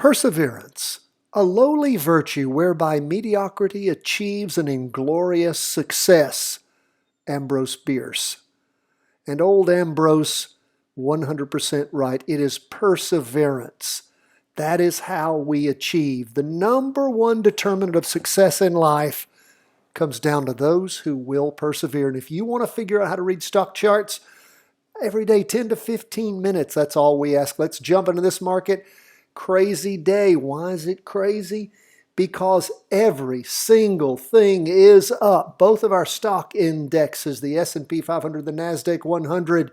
Perseverance, a lowly virtue whereby mediocrity achieves an inglorious success. Ambrose Bierce. And old Ambrose, 100% right. It is perseverance. That is how we achieve. The number one determinant of success in life comes down to those who will persevere. And if you want to figure out how to read stock charts, every day, 10 to 15 minutes, that's all we ask. Let's jump into this market. Crazy day. Why is it crazy? Because every single thing is up. Both of our stock indexes, the S&P 500, the NASDAQ 100,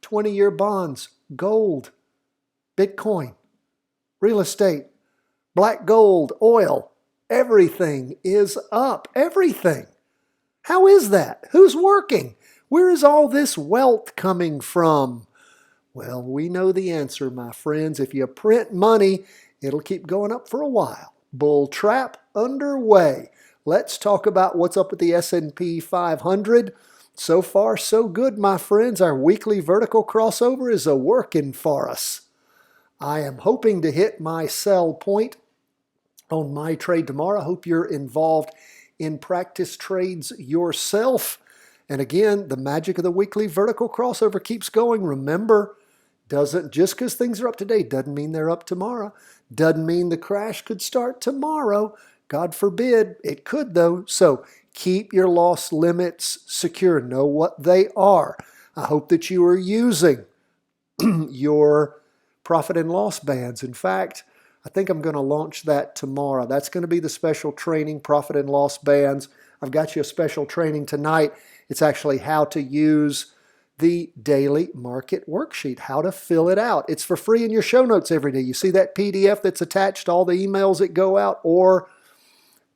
20-year bonds, gold, Bitcoin, real estate, black gold, oil, everything is up. Everything. How is that? Who's working? Where is all this wealth coming from? Well, we know the answer, my friends. If you print money, it'll keep going up for a while. Bull trap underway. Let's talk about what's up with the S&P 500. So far, so good, my friends. Our weekly vertical crossover is a-working for us. I am hoping to hit my sell point on my trade tomorrow. I hope you're involved in practice trades yourself. And again, the magic of the weekly vertical crossover keeps going. Remember, just because things are up today doesn't mean they're up tomorrow. Doesn't mean the crash could start tomorrow. God forbid, it could though. So keep your loss limits secure. Know what they are. I hope that you are using your profit and loss bands. In fact, I think I'm going to launch that tomorrow. That's going to be the special training, profit and loss bands. I've got you a special training tonight. It's actually how to use the daily market worksheet, how to fill it out. It's for free in your show notes every day. You see that PDF that's attached to all the emails that go out, or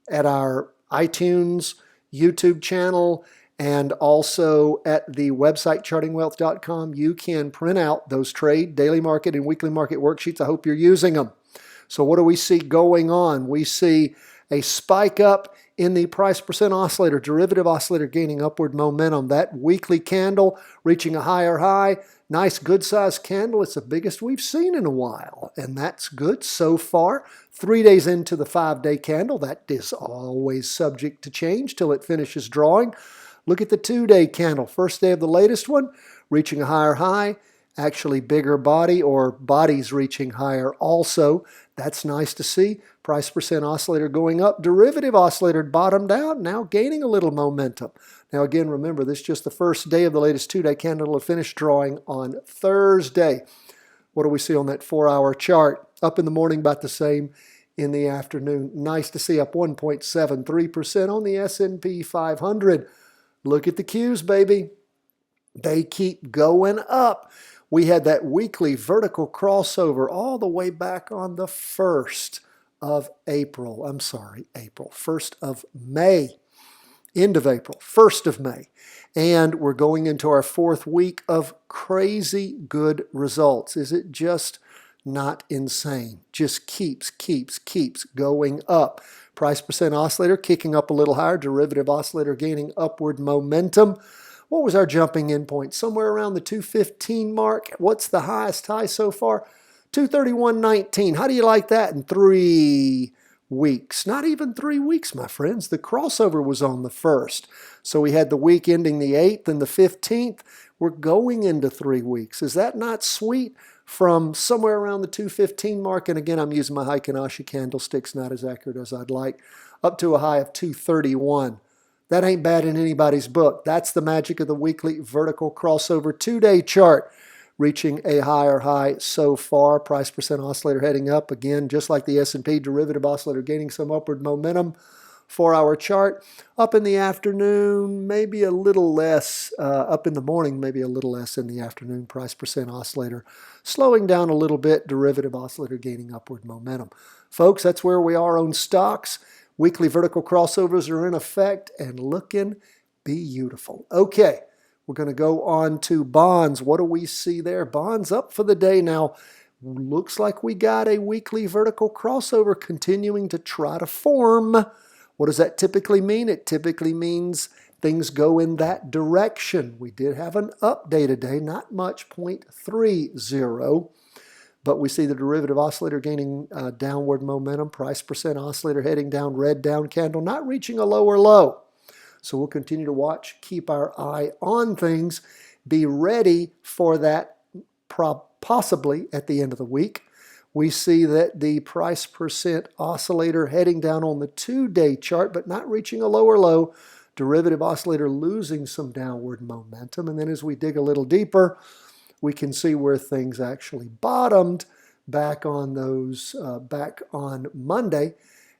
at our iTunes, YouTube channel, and also at the website chartingwealth.com. You can print out those trade, daily market, and weekly market worksheets. I hope you're using them. So what do we see going on? We see a spike up in the price percent oscillator, derivative oscillator gaining upward momentum. That weekly candle reaching a higher high. Nice good sized candle. It's the biggest we've seen in a while. And that's good so far. 3 days into the 5-day candle. That is always subject to change till it finishes drawing. Look at the 2-day candle. First day of the latest one, reaching a higher high. Actually bigger body, or bodies reaching higher also. That's nice to see. Price percent oscillator going up. Derivative oscillator bottomed out, now gaining a little momentum. Now again, remember, this is just the first day of the latest 2-day candle. It'll finish drawing on Thursday. What do we see on that 4-hour chart? Up in the morning, about the same in the afternoon. Nice to see, up 1.73% on the S&P 500. Look at the Qs, baby. They keep going up. We had that weekly vertical crossover all the way back on the 1st of April. 1st of May. End of April, 1st of May. And we're going into our 4th week of crazy good results. Is it just not insane? Just keeps going up. Price percent oscillator kicking up a little higher. Derivative oscillator gaining upward momentum. What was our jumping in point? Somewhere around the 215 mark. What's the highest high so far? 231.19. How do you like that in 3 weeks? Not even 3 weeks, my friends. The crossover was on the 1st. So we had the week ending the 8th and the 15th. We're going into 3 weeks. Is that not sweet? From somewhere around the 215 mark, and again, I'm using my Heikin-Ashi candlesticks, not as accurate as I'd like, up to a high of 231. That ain't bad in anybody's book. That's the magic of the weekly vertical crossover 2-day chart, reaching a higher high so far. Price percent oscillator heading up again, just like the S&P. Derivative oscillator gaining some upward momentum. 4-hour chart up in the afternoon, maybe a little less. Up in the morning, maybe a little less in the afternoon. Price percent oscillator slowing down a little bit. Derivative oscillator gaining upward momentum. Folks, that's where we are on stocks. Weekly vertical crossovers are in effect and looking beautiful. Okay, we're going to go on to bonds. What do we see there? Bonds up for the day now. Looks like we got a weekly vertical crossover continuing to try to form. What does that typically mean? It typically means things go in that direction. We did have an update today, not much, 0.30. but we see the derivative oscillator gaining downward momentum, price percent oscillator heading down, red down candle, not reaching a lower low. So we'll continue to watch, keep our eye on things, be ready for that possibly at the end of the week. We see that the price percent oscillator heading down on the 2-day chart, but not reaching a lower low. Derivative oscillator losing some downward momentum. And then as we dig a little deeper, we can see where things actually bottomed back on Monday,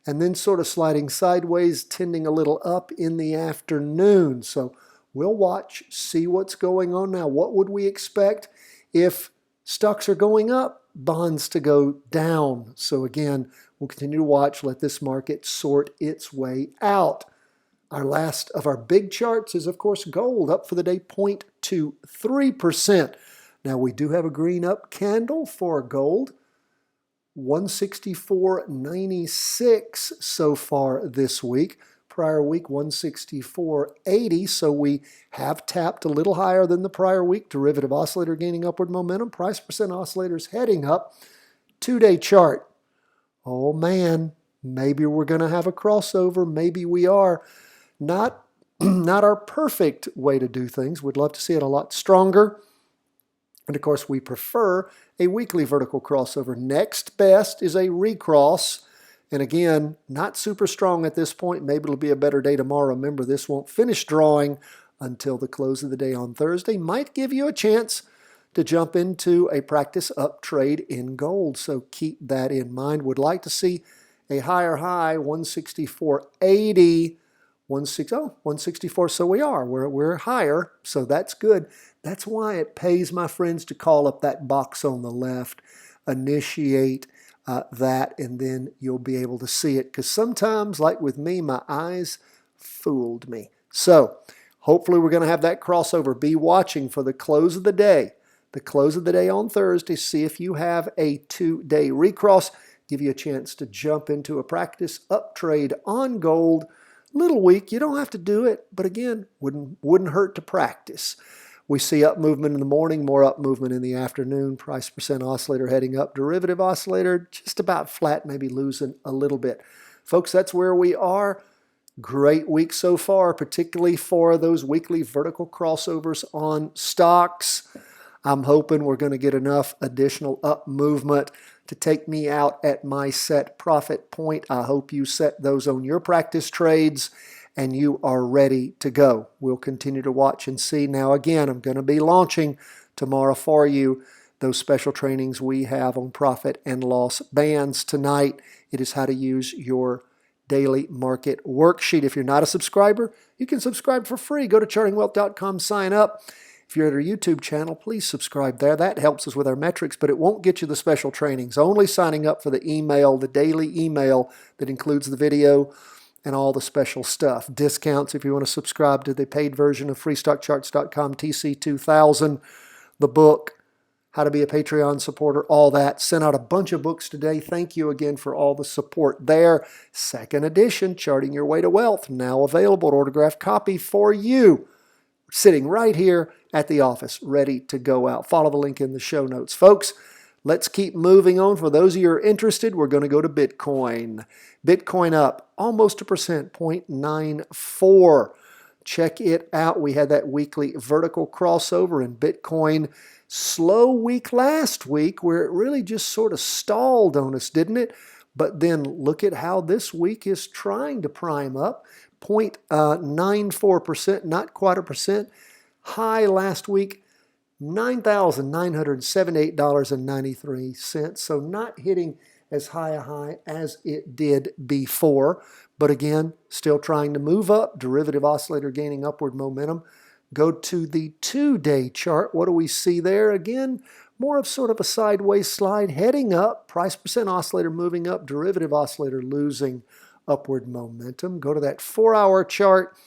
and then sort of sliding sideways, tending a little up in the afternoon. So we'll watch, see what's going on now. What would we expect if stocks are going up, bonds to go down? So again, we'll continue to watch, let this market sort its way out. Our last of our big charts is, of course, gold, up for the day 0.23%. Now, we do have a green up candle for gold, 164.96 so far this week. Prior week, 164.80, so we have tapped a little higher than the prior week. Derivative oscillator gaining upward momentum. Price percent oscillators heading up. 2-day chart. Oh man, maybe we're going to have a crossover. Maybe we are. Not our perfect way to do things. We'd love to see it a lot stronger. And of course, we prefer a weekly vertical crossover. Next best is a recross. And again, not super strong at this point. Maybe it'll be a better day tomorrow. Remember, this won't finish drawing until the close of the day on Thursday. Might give you a chance to jump into a practice up trade in gold. So keep that in mind. Would like to see a higher high, 164.80. 164, so we are. We're higher, so that's good. That's why it pays, my friends, to call up that box on the left, initiate that, and then you'll be able to see it. Because sometimes, like with me, my eyes fooled me. So hopefully we're going to have that crossover. Be watching for the close of the day. The close of the day on Thursday. See if you have a 2-day recross. Give you a chance to jump into a practice up trade on gold. Little weak, you don't have to do it, but again, wouldn't hurt to practice. We see up movement in the morning, more up movement in the afternoon. Price percent oscillator heading up. Derivative oscillator just about flat, maybe losing a little bit. Folks, that's where we are. Great week so far, particularly for those weekly vertical crossovers on stocks. I'm hoping we're going to get enough additional up movement to take me out at my set profit point. I hope you set those on your practice trades and you are ready to go. We'll continue to watch and see. Now again, I'm going to be launching tomorrow for you those special trainings we have on profit and loss bands tonight. It is how to use your daily market worksheet. If you're not a subscriber, you can subscribe for free. Go to chartingwealth.com, sign up. If you're at our YouTube channel, please subscribe there. That helps us with our metrics, but it won't get you the special trainings. Only signing up for the email, the daily email that includes the video and all the special stuff. Discounts if you want to subscribe to the paid version of freestockcharts.com, TC2000, the book, how to be a Patreon supporter, all that. Sent out a bunch of books today. Thank you again for all the support there. Second edition, Charting Your Way to Wealth, now available, autographed copy for you. Sitting right here at the office, ready to go out. Follow the link in the show notes. Folks, let's keep moving on. For those of you who are interested, we're going to go to Bitcoin. Bitcoin up almost 1%, 0.94. Check it out. We had that weekly vertical crossover in Bitcoin. Slow week last week where it really just sort of stalled on us, didn't it? But then look at how this week is trying to prime up. 0.94%, not quite a percent. High last week, $9,978.93. So not hitting as high a high as it did before. But again, still trying to move up. Derivative oscillator gaining upward momentum. Go to the 2-day chart. What do we see there? Again, more of sort of a sideways slide heading up. Price percent oscillator moving up. Derivative oscillator losing upward momentum. Go to that 4-hour chart.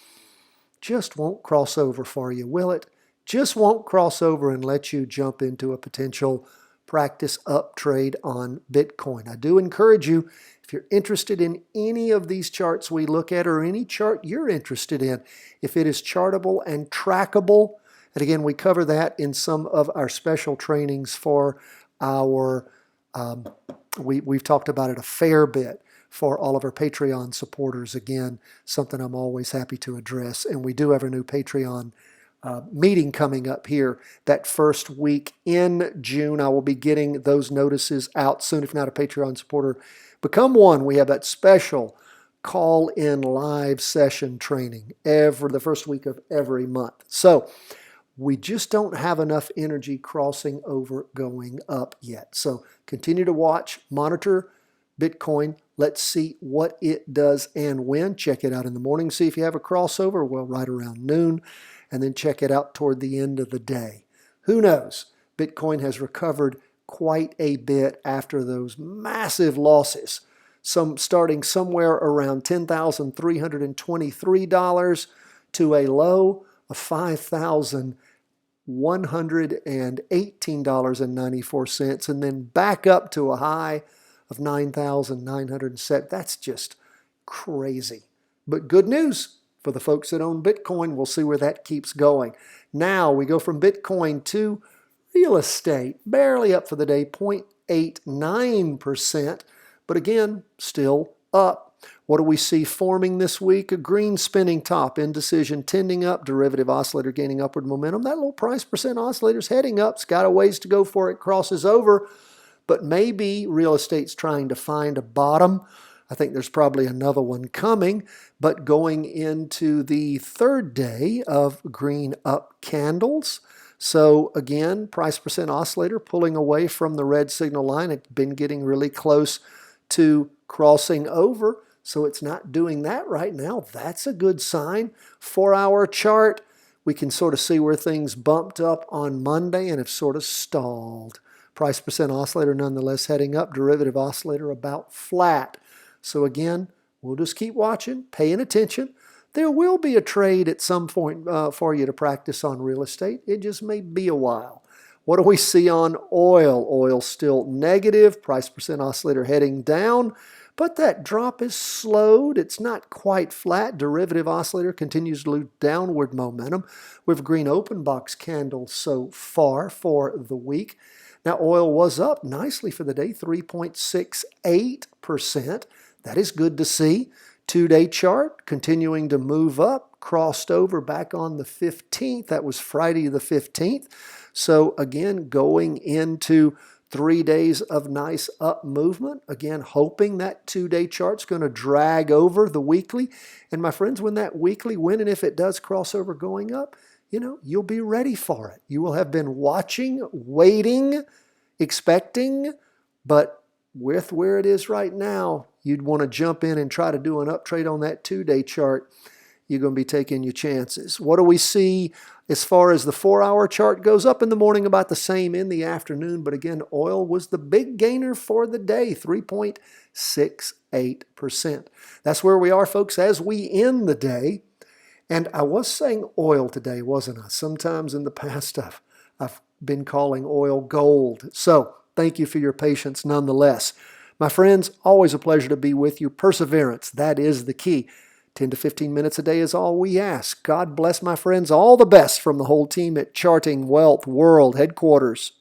Just won't cross over for you, will it? Just won't cross over and let you jump into a potential practice up trade on Bitcoin. I do encourage you, if you're interested in any of these charts we look at or any chart you're interested in, if it is chartable and trackable, and again, we cover that in some of our special trainings for our We've talked about it a fair bit for all of our Patreon supporters. Again, something I'm always happy to address. And we do have a new Patreon meeting coming up here that first week in June. I will be getting those notices out soon. If you're not a Patreon supporter, become one. We have that special call-in live session training the first week of every month. So we just don't have enough energy crossing over going up yet. So continue to watch, monitor Bitcoin. Let's see what it does and when. Check it out in the morning. See if you have a crossover. Well, right around noon. And then check it out toward the end of the day. Who knows? Bitcoin has recovered quite a bit after those massive losses. Starting somewhere around $10,323 to a low of $5,118.94, and then back up to a high of $9,907. That's just crazy. But good news for the folks that own Bitcoin. We'll see where that keeps going. Now we go from Bitcoin to real estate, barely up for the day, 0.89%, but again, still up. What do we see forming this week? A green spinning top, indecision tending up, derivative oscillator gaining upward momentum. That little price percent oscillator's heading up. It's got a ways to go before it crosses over, but maybe real estate's trying to find a bottom. I think there's probably another one coming, but going into the third day of green up candles. So again, price percent oscillator pulling away from the red signal line. It's been getting really close to crossing over, so it's not doing that right now. That's a good sign. 4-hour chart, we can sort of see where things bumped up on Monday and have sort of stalled. Price percent oscillator nonetheless heading up, derivative oscillator about flat. So again, we'll just keep watching, paying attention. There will be a trade at some point for you to practice on real estate. It just may be a while. What do we see on oil? Oil still negative, price percent oscillator heading down, but that drop is slowed. It's not quite flat. Derivative oscillator continues to lose downward momentum. We have a green open box candle so far for the week. Now oil was up nicely for the day, 3.68%. That is good to see. 2-day chart continuing to move up, crossed over back on the 15th. That was Friday the 15th. So again, going into 3 days of nice up movement. Again, hoping that 2-day chart's going to drag over the weekly. And my friends, when that weekly, when and if it does cross over going up, you'll be ready for it. You will have been watching, waiting, expecting, but with where it is right now, you'd want to jump in and try to do an up trade on that 2-day chart. You're going to be taking your chances. What do we see as far as the 4-hour chart goes? Up in the morning, about the same in the afternoon. But again, oil was the big gainer for the day, 3.68%. That's where we are, folks, as we end the day. And I was saying oil today, wasn't I? Sometimes in the past, I've been calling oil gold. So thank you for your patience nonetheless. My friends, always a pleasure to be with you. Perseverance, that is the key. 10 to 15 minutes a day is all we ask. God bless, my friends. All the best from the whole team at Charting Wealth World Headquarters.